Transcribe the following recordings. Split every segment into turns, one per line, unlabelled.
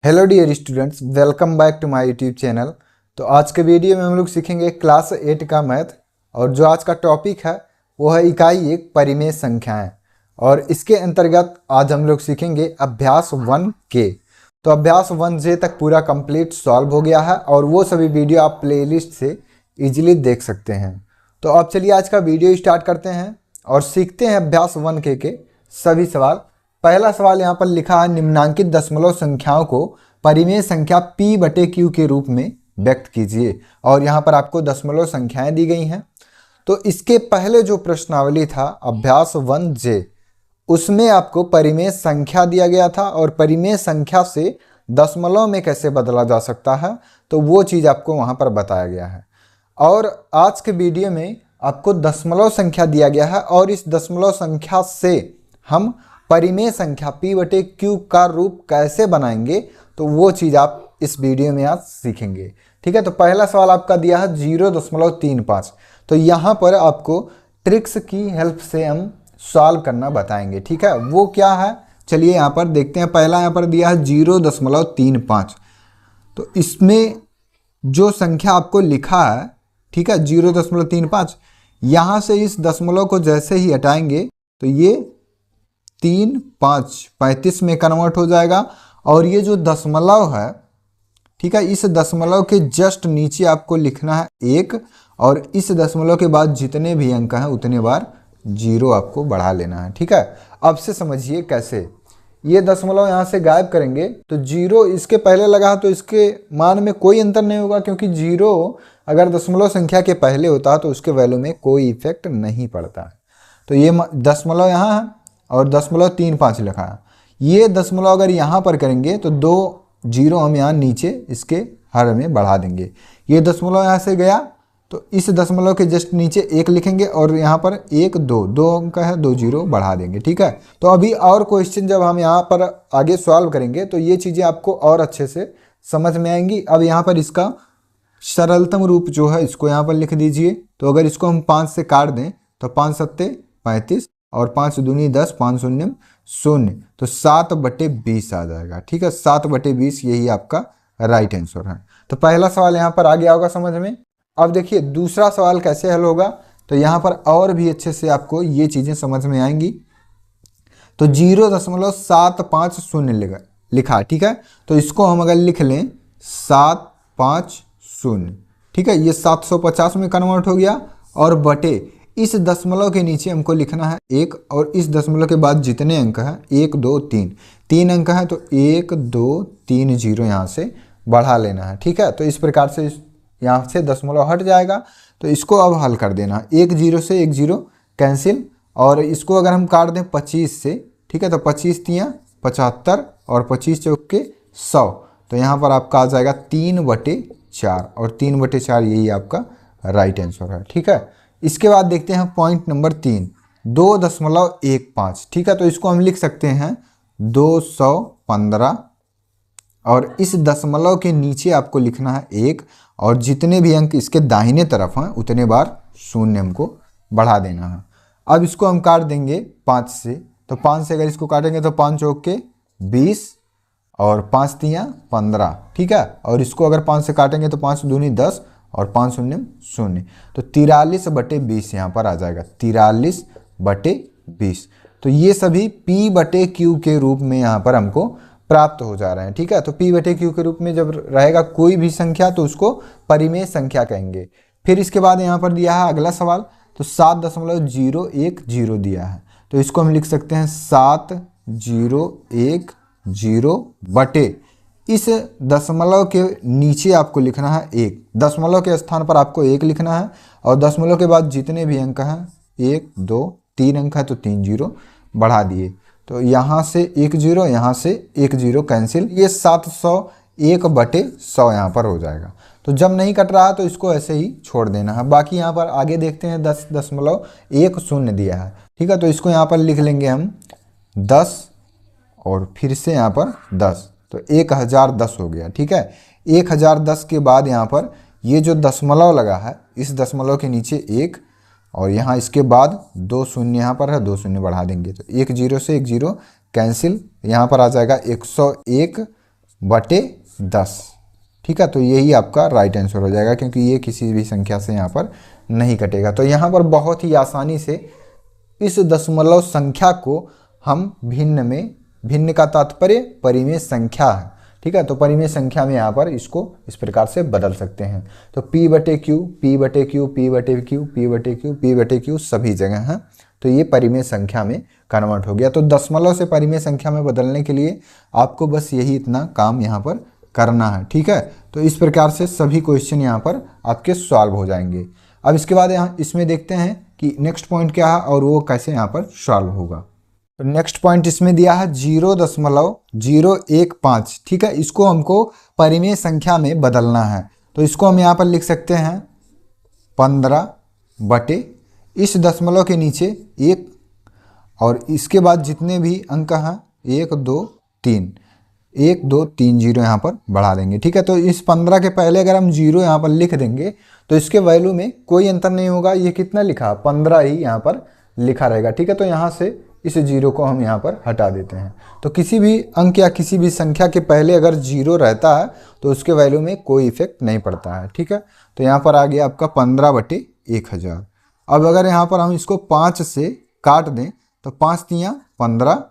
Hello dear students, welcome back to my YouTube channel. तो आज के वीडियो में हम लोग सीखेंगे क्लास 8 का मैथ। और जो आज का टॉपिक है वो है इकाई 1 परिमेय संख्याएं। और इसके अंतर्गत आज हम लोग सीखेंगे अभ्यास 1K। तो अभ्यास 1J तक पूरा कंप्लीट सॉल्व हो गया है और वो सभी वीडियो आप प्लेलिस्ट से इजीली देख सकते हैं। तो अब चलिए आज का वीडियो स्टार्ट करते हैं और सीखते हैं अभ्यास 1K के सभी सवाल। पहला सवाल यहाँ पर लिखा है, निम्नांकित दशमलव संख्याओं को परिमेय संख्या p/q के रूप में व्यक्त कीजिए। और यहाँ पर आपको दशमलव संख्याएं दी गई हैं। तो इसके पहले जो प्रश्नावली था अभ्यास 1J, उसमें आपको परिमेय संख्या दिया गया था और परिमेय संख्या से दशमलव में कैसे बदला जा सकता है तो वो चीज़ आपको वहाँ पर बताया गया है। और आज के वीडियो में आपको दशमलव संख्या दिया गया है और इस दशमलव संख्या से हम परिमेय संख्या p/q का रूप कैसे बनाएंगे तो वो चीज़ आप इस वीडियो में आज सीखेंगे। ठीक है, तो पहला सवाल आपका दिया है 0.35। तो यहाँ पर आपको ट्रिक्स की हेल्प से हम सॉल्व करना बताएंगे। ठीक है, वो क्या है चलिए यहाँ पर देखते हैं। पहला यहाँ पर दिया है 0.35। तो इसमें जो संख्या आपको लिखा है, ठीक है, 0.35, यहाँ से इस दशमलव को जैसे ही हटाएंगे तो ये 3, 5, 35 में कन्वर्ट हो जाएगा। और ये जो दशमलव है, ठीक है, इस दशमलव के जस्ट नीचे आपको लिखना है 1 और इस दशमलव के बाद जितने भी अंक हैं उतने बार 0 आपको बढ़ा लेना है। ठीक है, अब से समझिए कैसे। ये दशमलव यहाँ से गायब करेंगे तो 0 इसके पहले लगा तो इसके मान में कोई अंतर नहीं होगा, क्योंकि 0 अगर दशमलव संख्या के पहले होता तो उसके वैल्यू में कोई इफेक्ट नहीं पड़ता है। तो ये दशमलव यहाँ है और 0.35 लिखा है। ये दशमलव अगर यहाँ पर करेंगे तो 2 0 हम यहाँ नीचे इसके हर में बढ़ा देंगे। ये दशमलव यहाँ से गया तो इस दशमलव के जस्ट नीचे 1 लिखेंगे और यहाँ पर 1, 2 अंक है, 2 0 बढ़ा देंगे। ठीक है, तो अभी और क्वेश्चन जब हम यहाँ पर आगे सॉल्व करेंगे तो ये चीज़ें आपको और अच्छे से समझ में आएंगी। अब यहाँ पर इसका सरलतम रूप जो है इसको यहाँ पर लिख दीजिए। तो अगर इसको हम 5 से काट दें तो 5 सत्ते 35 और 5 दूनी 10, 5 शून्य 0, तो 7/20 आ जाएगा। ठीक है, 7/20 यही आपका राइट आंसर है। तो पहला सवाल यहाँ पर आ गया होगा समझ में। अब देखिए दूसरा सवाल कैसे हल होगा, तो यहाँ पर और भी अच्छे से आपको ये चीज़ें समझ में आएंगी। तो 0.750 लिखा, ठीक है, तो इसको हम अगर लिख लें 750, ठीक है, ये 750 में कन्वर्ट हो गया और बटे इस दशमलव के नीचे हमको लिखना है 1 और इस दशमलव के बाद जितने अंक हैं 1, 2, 3 अंक हैं तो 1, 2, 3 0 यहाँ से बढ़ा लेना है। ठीक है, तो इस प्रकार से यहाँ से दशमलव हट जाएगा। तो इसको अब हल कर देना, 1 0 से 1 0 कैंसिल और इसको अगर हम काट दें 25 से, ठीक है, तो 25 तियाँ 75 और 25 चौके 100, तो यहाँ पर आपका आ जाएगा 3/4 और 3/4 यही आपका राइट आंसर है। ठीक है, इसके बाद देखते हैं पॉइंट नंबर 3, 2.15। ठीक है, तो इसको हम लिख सकते हैं 215 और इस दशमलव के नीचे आपको लिखना है 1 और जितने भी अंक इसके दाहिने तरफ हैं उतने बार शून्य हमको बढ़ा देना है। अब इसको हम काट देंगे 5 से, तो 5 से अगर इसको काटेंगे तो 5 चौके 20 और 5 तियाँ 15। ठीक है, और इसको अगर 5 से काटेंगे तो 5 दूनी 10 और 5 शून्य 0, तो 43/20 यहाँ पर आ जाएगा, 43/20। तो ये सभी p/q के रूप में यहाँ पर हमको प्राप्त हो जा रहे हैं। ठीक है, तो p/q के रूप में जब रहेगा कोई भी संख्या तो उसको परिमेय संख्या कहेंगे। फिर इसके बाद यहाँ पर दिया है अगला सवाल, तो 7.010 दिया है, तो इसको हम लिख सकते हैं 7.010 बटे इस दशमलव के नीचे आपको लिखना है 1, दशमलव के स्थान पर आपको 1 लिखना है और दशमलव के बाद जितने भी अंक हैं 1, 2, 3 अंक है तो 3 0 बढ़ा दिए। तो यहाँ से 1 0, यहाँ से 1 0 कैंसिल, ये 701/100 यहाँ पर हो जाएगा। तो जब नहीं कट रहा तो इसको ऐसे ही छोड़ देना है। बाकी यहाँ पर आगे देखते हैं 10.10 दिया है। ठीक है, तो इसको यहाँ पर लिख लेंगे हम 10 और फिर से यहाँ पर 10, तो 1010 हो गया। ठीक है, 1010 के बाद यहाँ पर ये जो दशमलव लगा है इस दशमलव के नीचे 1 और यहाँ इसके बाद 2 शून्य यहाँ पर है, 2 शून्य बढ़ा देंगे तो 1 0 से 1 0 कैंसिल, यहाँ पर आ जाएगा 101 बटे 10। ठीक है, तो यही आपका राइट आंसर हो जाएगा, क्योंकि ये किसी भी संख्या से यहाँ पर नहीं कटेगा। तो यहाँ पर बहुत ही आसानी से इस दशमलव संख्या को हम भिन्न का तात्पर्य परिमेय संख्या है। ठीक है, तो परिमेय संख्या में यहाँ पर इसको इस प्रकार से बदल सकते हैं। तो P बटे Q, P बटे Q, P बटे Q, P बटे Q, P बटे Q सभी जगह हैं। तो ये परिमेय संख्या में कन्वर्ट हो गया। तो दशमलव से परिमेय संख्या में बदलने के लिए आपको बस यही इतना काम यहाँ पर करना है। ठीक है, तो इस प्रकार से सभी क्वेश्चन यहाँ पर आपके सॉल्व हो जाएंगे। अब इसके बाद यहाँ इसमें देखते हैं कि नेक्स्ट पॉइंट क्या है और वो कैसे यहाँ पर सॉल्व होगा। तो नेक्स्ट पॉइंट इसमें दिया है 0.015। ठीक है, इसको हमको परिमेय संख्या में बदलना है। तो इसको हम यहाँ पर लिख सकते हैं 15 बटे इस दशमलव के नीचे 1 और इसके बाद जितने भी अंक हैं 1 2 3 1 2 3 0 यहाँ पर बढ़ा देंगे। ठीक है, तो इस 15 के पहले अगर हम 0 यहाँ पर लिख देंगे तो इसके वैल्यू में कोई अंतर नहीं होगा। ये कितना लिखा, 15 ही यहाँ पर लिखा रहेगा। ठीक है, तो यहाँ से इस 0 को हम यहाँ पर हटा देते हैं। तो किसी भी अंक या किसी भी संख्या के पहले अगर 0 रहता है तो उसके वैल्यू में कोई इफेक्ट नहीं पड़ता है। ठीक है, तो यहाँ पर आ गया आपका 15 बटे 1000। अब अगर यहाँ पर हम इसको 5 से काट दें तो 5 तियाँ 15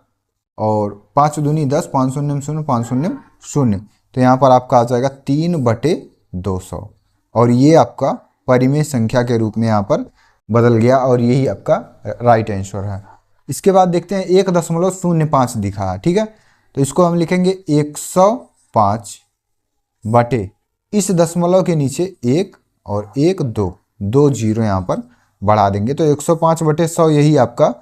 और 5 दूनी 10, 5 शून्य 0, 5 शून्य 0। तो यहाँ पर आपका आ जाएगा 3 बटे 200 और ये आपका परिमेय संख्या के रूप में यहाँ पर बदल गया और यही आपका राइट आंसर है। इसके बाद देखते हैं 1.05 दिखा है। ठीक है, तो इसको हम लिखेंगे 105 बटे इस दशमलव के नीचे 1 और 1 2 2 0 यहाँ पर बढ़ा देंगे। तो 105 बटे 100 यही आपका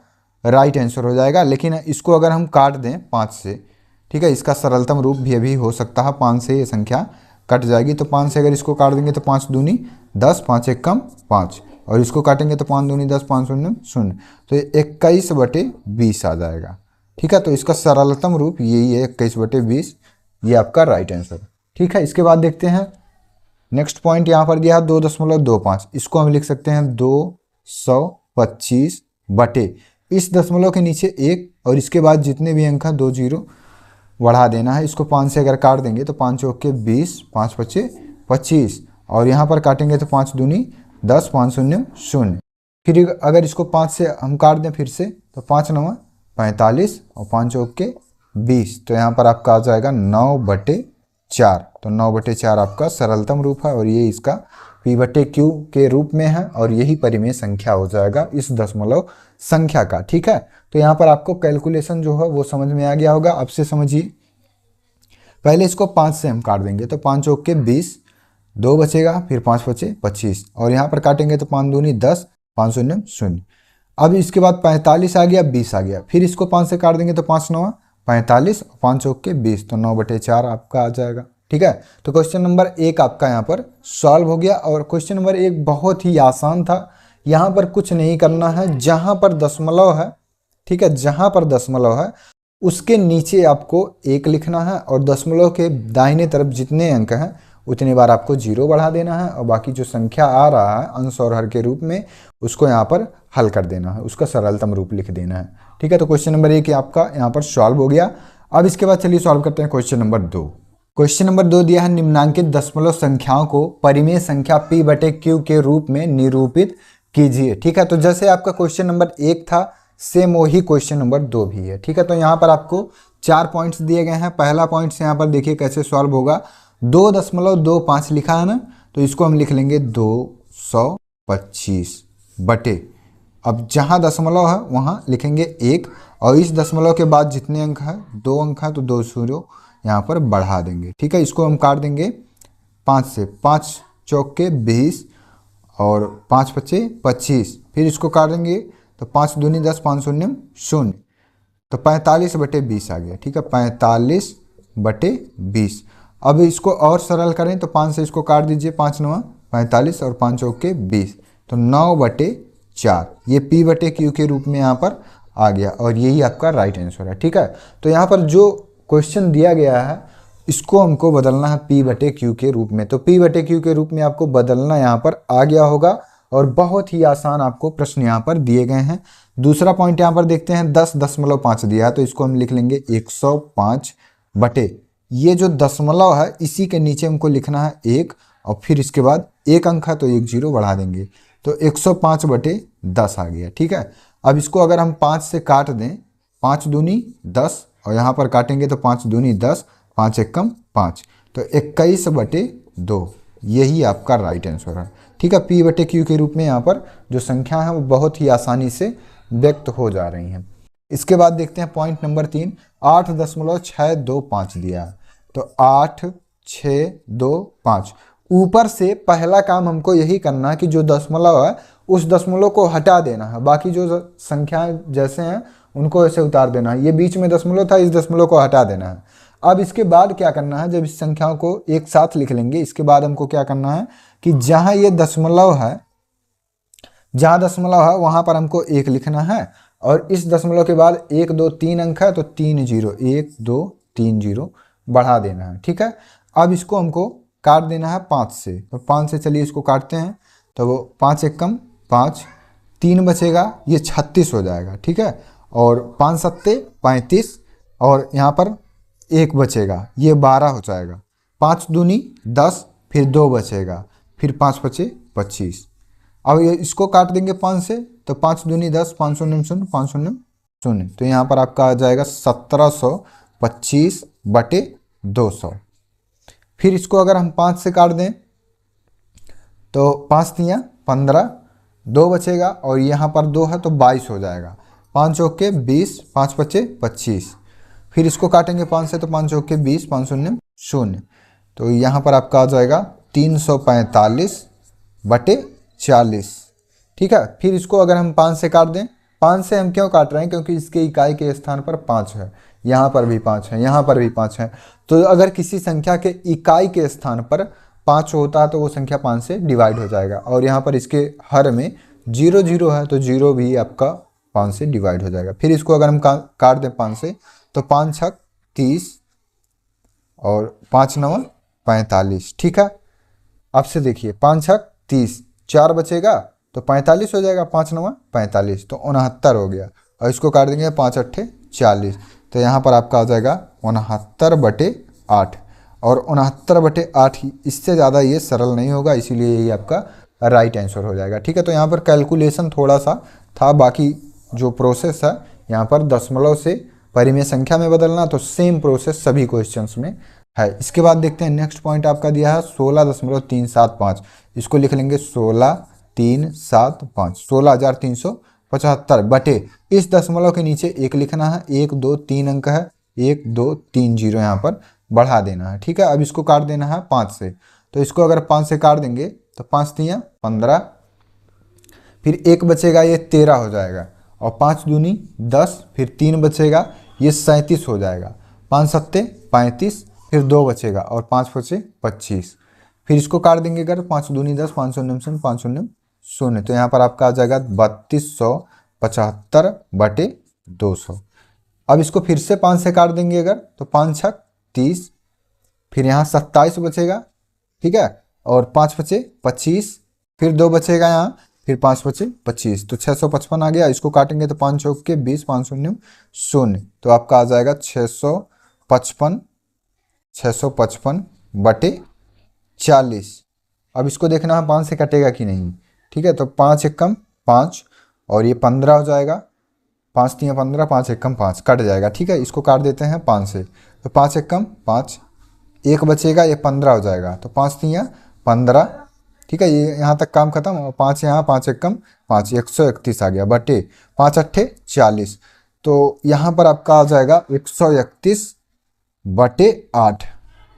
राइट आंसर हो जाएगा। लेकिन इसको अगर हम काट दें 5 से, ठीक है, इसका सरलतम रूप भी अभी हो सकता है, 5 से ये संख्या कट जाएगी। तो 5 से अगर इसको काट देंगे तो 5 दूनी 10, 5 एक कम 5 और इसको काटेंगे तो 5 दूनी 10, 5 शून्य 0। तो 21 बटे 20 आ जाएगा। ठीक है, तो इसका सरलतम रूप यही है 21 बटे 20, ये आपका राइट आंसर। ठीक है, इसके बाद देखते हैं नेक्स्ट पॉइंट यहाँ पर दिया है 2.25। इसको हम लिख सकते हैं 225 बटे इस दशमलव के नीचे 1 और इसके बाद जितने भी अंक हैं 2 0 बढ़ा देना है। इसको 5 से अगर काट देंगे तो 5 चौक के 20, 5 पच्चे 25 और यहाँ पर काटेंगे तो 5 दूनी 10, 5 शून्य 0। फिर अगर इसको 5 से हम काट दें फिर से तो 5 9 45 और 5 चौक के 20। तो यहाँ पर आपका आ जाएगा 9 बटे 4। तो 9 बटे 4 आपका सरलतम रूप है और ये इसका P बटे Q के रूप में है और यही परिमेय संख्या हो जाएगा इस दशमलव संख्या का। ठीक है, तो यहाँ पर आपको कैलकुलेशन जो है वो समझ में आ गया होगा। अब से समझिए, पहले इसको 5 से हम काट देंगे तो 5 चौक के 20, 2 बचेगा, फिर 5 बचे 25 और यहाँ पर काटेंगे तो 5 दूनी 10, 5 शून्य 0। अब इसके बाद 45 आ गया, 20 आ गया, फिर इसको 5 से काट देंगे तो 5 9 45 और 5 चौक के 20। तो 9 बटे 4 आपका आ जाएगा। ठीक है, तो क्वेश्चन नंबर 1 आपका यहाँ पर सॉल्व हो गया और क्वेश्चन नंबर 1 बहुत ही आसान था। यहाँ पर कुछ नहीं करना है, जहाँ पर दशमलव है, ठीक है, जहाँ पर दशमलव है उसके नीचे आपको 1 लिखना है और दशमलव के दाहिने तरफ जितने अंक हैं उतनी बार आपको 0 बढ़ा देना है और बाकी जो संख्या आ रहा है अंश और हर के रूप में उसको यहाँ पर हल कर देना है, उसका सरलतम रूप लिख देना है। ठीक है, तो क्वेश्चन नंबर 1 आपका यहाँ पर सॉल्व हो गया। अब इसके बाद चलिए सॉल्व करते हैं क्वेश्चन नंबर 2। क्वेश्चन नंबर 2 दिया है निम्नांकित दशमलव संख्याओं को परिमेय संख्या P बटे Q के रूप में निरूपित कीजिए। ठीक है, तो जैसे आपका क्वेश्चन नंबर 1 था सेम वही क्वेश्चन नंबर 2 भी है। ठीक है, तो यहाँ पर आपको 4 पॉइंट्स दिए गए हैं। पहला पॉइंट से यहाँ पर देखिए कैसे सॉल्व होगा। 2.25 लिखा है ना, तो इसको हम लिख लेंगे 225 बटे, अब जहाँ दशमलव है वहाँ लिखेंगे 1 और इस दशमलव के बाद जितने अंक हैं 2 अंक हैं तो 2 0 यहाँ पर बढ़ा देंगे। ठीक है, इसको हम काट देंगे 5 से, 5 चौक के 20 और 5 पच्चे 25, फिर इसको काट देंगे तो 5 दूनी 10, 5 शून्य 0। तो 45 बटे 20 आ गया। ठीक है, 45 बटे 20। अब इसको और सरल करें तो 5 से इसको काट दीजिए, 5 9 45 और 5 चौक के 20, तो 9 बटे 4 ये P बटे Q के रूप में यहाँ पर आ गया और यही आपका राइट आंसर है। ठीक है, तो यहाँ पर जो क्वेश्चन दिया गया है इसको हमको बदलना है P बटे Q के रूप में। तो P बटे Q के रूप में आपको बदलना यहाँ पर आ गया होगा और बहुत ही आसान आपको प्रश्न यहाँ पर दिए गए हैं। दूसरा पॉइंट यहाँ पर देखते हैं 10.5 दिया है, तो इसको हम लिख लेंगे 105 बटे ये जो दशमलव है इसी के नीचे हमको लिखना है 1, और फिर इसके बाद एक अंक है तो एक जीरो बढ़ा देंगे, तो 105/10 आ गया। ठीक है, अब इसको अगर हम 5 से काट दें, 5 दूनी 10, और यहाँ पर काटेंगे तो 5 दूनी 10, 5 एकम 5, तो 21/2 यही आपका राइट आंसर है। ठीक है, P/Q के रूप में यहाँ पर जो संख्या है वो बहुत ही आसानी से व्यक्त हो जा रही हैं। इसके बाद देखते हैं पॉइंट नंबर 3, 8.625 दिया है, तो 8,625। ऊपर से पहला काम हमको यही करना है कि जो दशमलव है उस दशमलव को हटा देना है, बाकी जो संख्याएं जैसे हैं उनको ऐसे उतार देना है। ये बीच में दशमलव था, इस दशमलव को हटा देना है। अब इसके बाद क्या करना है, जब इस संख्याओं को एक साथ लिख लेंगे, इसके बाद हमको क्या करना है कि जहां ये दशमलव है, जहां दशमलव है वहां पर हमको 1 लिखना है, और इस दशमलव के बाद 1 2 3 अंक है तो 3 0, 1 2 3 0 बढ़ा देना है। ठीक है, अब इसको हमको काट देना है 5 से, तो 5 से चलिए इसको काटते हैं, तो वो 5 एकम 5, 3 बचेगा, ये 36 हो जाएगा। ठीक है, और 5 सत्ते 35, और यहाँ पर 1 बचेगा, ये 12 हो जाएगा। 5 दूनी 10, फिर 2 बचेगा, फिर 5 बचे 25। अब ये इसको काट देंगे 5 से, तो 5 दूनी 10, 5 शून्य शून्य, 5 शून्य शून्य, तो यहाँ पर आपका आ जाएगा 1725/200। फिर इसको अगर हम 5 से काट दें तो 5 तियाँ 15, 2 बचेगा, और यहाँ पर 2 है तो 22 हो जाएगा। 5 चौके 20, 5 बचे 25। फिर इसको काटेंगे 5 से, तो 5 चौके 20, 5 शून्य शून्य, तो यहाँ पर आपका आ जाएगा 345/40। ठीक है, फिर इसको अगर हम 5 से काट दें, 5 से हम क्यों काट रहे हैं, क्योंकि इसके इकाई के स्थान पर 5 है, यहाँ पर भी 5 है, यहाँ पर भी 5 है, तो अगर किसी संख्या के इकाई के स्थान पर 5 होता है तो वो संख्या 5 से डिवाइड हो जाएगा, और यहाँ पर इसके हर में 0 0 है तो 0 भी आपका 5 से डिवाइड हो जाएगा। फिर इसको अगर हम काट दें 5 से, तो 5 छक 30, और 5 नवा 45। ठीक है, अब से देखिए 5 छक 30, 4 बचेगा तो 45 हो जाएगा, 5 नवा 45, तो 69 हो गया, और इसको काट देंगे 5 अट्ठे 40, तो यहाँ पर आपका आ जाएगा 69/8, और 69/8 ही, इससे ज़्यादा ये सरल नहीं होगा, इसीलिए यही आपका राइट आंसर हो जाएगा। ठीक है, तो यहाँ पर कैलकुलेशन थोड़ा सा था, बाकी जो प्रोसेस है यहाँ पर दशमलव से परिमेय संख्या में बदलना, तो सेम प्रोसेस सभी क्वेश्चंस में है। इसके बाद देखते हैं नेक्स्ट पॉइंट आपका दिया है 16.375, इसको लिख लेंगे 16,375, 16,375 इस दशमलव के नीचे 1 लिखना है, 1 2 3 अंक है, 1 2 3 0 यहाँ पर बढ़ा देना है। ठीक है, अब इसको काट देना है 5 से, तो इसको अगर 5 से काट देंगे तो 5 तियाँ 15, फिर 1 बचेगा, ये 13 हो जाएगा, और 5 दूनी 10, फिर 3 बचेगा, ये 37 हो जाएगा, 5 सत्ते 35, फिर 2 बचेगा, और 5 बचे 25। फिर इसको काट देंगे अगर 5 दूनी 10, 5 शून्य शून्य, 5 शून्य शून्य, तो यहाँ पर आपका आ जाएगा 3275/200। अब इसको फिर से 5 से काट देंगे अगर, तो 5 छक 30, फिर यहाँ 27 बचेगा। ठीक है, और 5 बचे 25, फिर 2 बचेगा यहाँ, फिर 5 बचे 25, तो 655 आ गया। इसको काटेंगे तो 5 चौक के 20, 5 शून्य शून्य, तो आपका आ जाएगा 655/40। अब इसको देखना है 5 से कटेगा कि नहीं। ठीक है, तो 5 एकम 5, और ये 15 हो जाएगा, 5 तियाँ 15, 5 एकम 5 कट जाएगा। ठीक है, इसको काट देते हैं 5 से, तो 5 एकम 5, 1 बचेगा, ये 15 हो जाएगा, तो 5 तियाँ 15। ठीक है, ये यहाँ तक काम खत्म, और 5 यहाँ, 5 एकम 5, 131 आ गया, बटे 5 अट्ठे 40, तो यहाँ पर आपका आ जाएगा 131/8।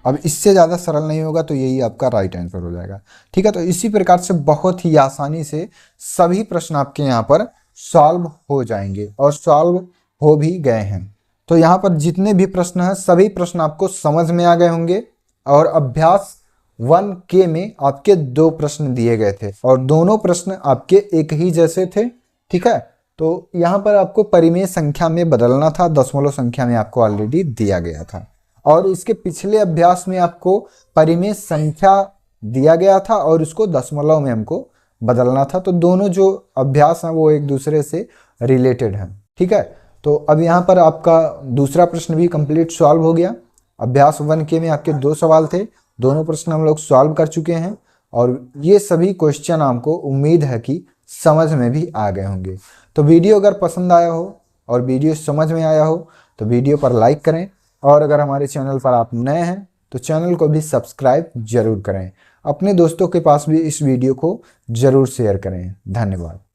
अब इससे ज़्यादा सरल नहीं होगा, तो यही आपका राइट आंसर हो जाएगा। ठीक है, तो इसी प्रकार से बहुत ही आसानी से सभी प्रश्न आपके यहाँ पर सॉल्व हो जाएंगे, और सॉल्व हो भी गए हैं। तो यहाँ पर जितने भी प्रश्न हैं सभी प्रश्न आपको समझ में आ गए होंगे, और अभ्यास 1K में आपके 2 प्रश्न दिए गए थे, और दोनों प्रश्न आपके एक ही जैसे थे। ठीक है, तो यहाँ पर आपको परिमेय संख्या में बदलना था, दशमलव संख्या में आपको ऑलरेडी दिया गया था, और इसके पिछले अभ्यास में आपको परिमेय संख्या दिया गया था और इसको दशमलव में हमको बदलना था। तो दोनों जो अभ्यास हैं वो एक दूसरे से रिलेटेड हैं। ठीक है, तो अब यहाँ पर आपका दूसरा प्रश्न भी कंप्लीट सॉल्व हो गया। अभ्यास 1K में आपके 2 सवाल थे, दोनों प्रश्न हम लोग सॉल्व कर चुके हैं और ये सभी क्वेश्चन आपको उम्मीद है कि समझ में भी आ गए होंगे। तो वीडियो अगर पसंद आया हो और वीडियो समझ में आया हो तो वीडियो पर लाइक करें, और अगर हमारे चैनल पर आप नए हैं तो चैनल को भी सब्सक्राइब जरूर करें। अपने दोस्तों के पास भी इस वीडियो को जरूर शेयर करें। धन्यवाद।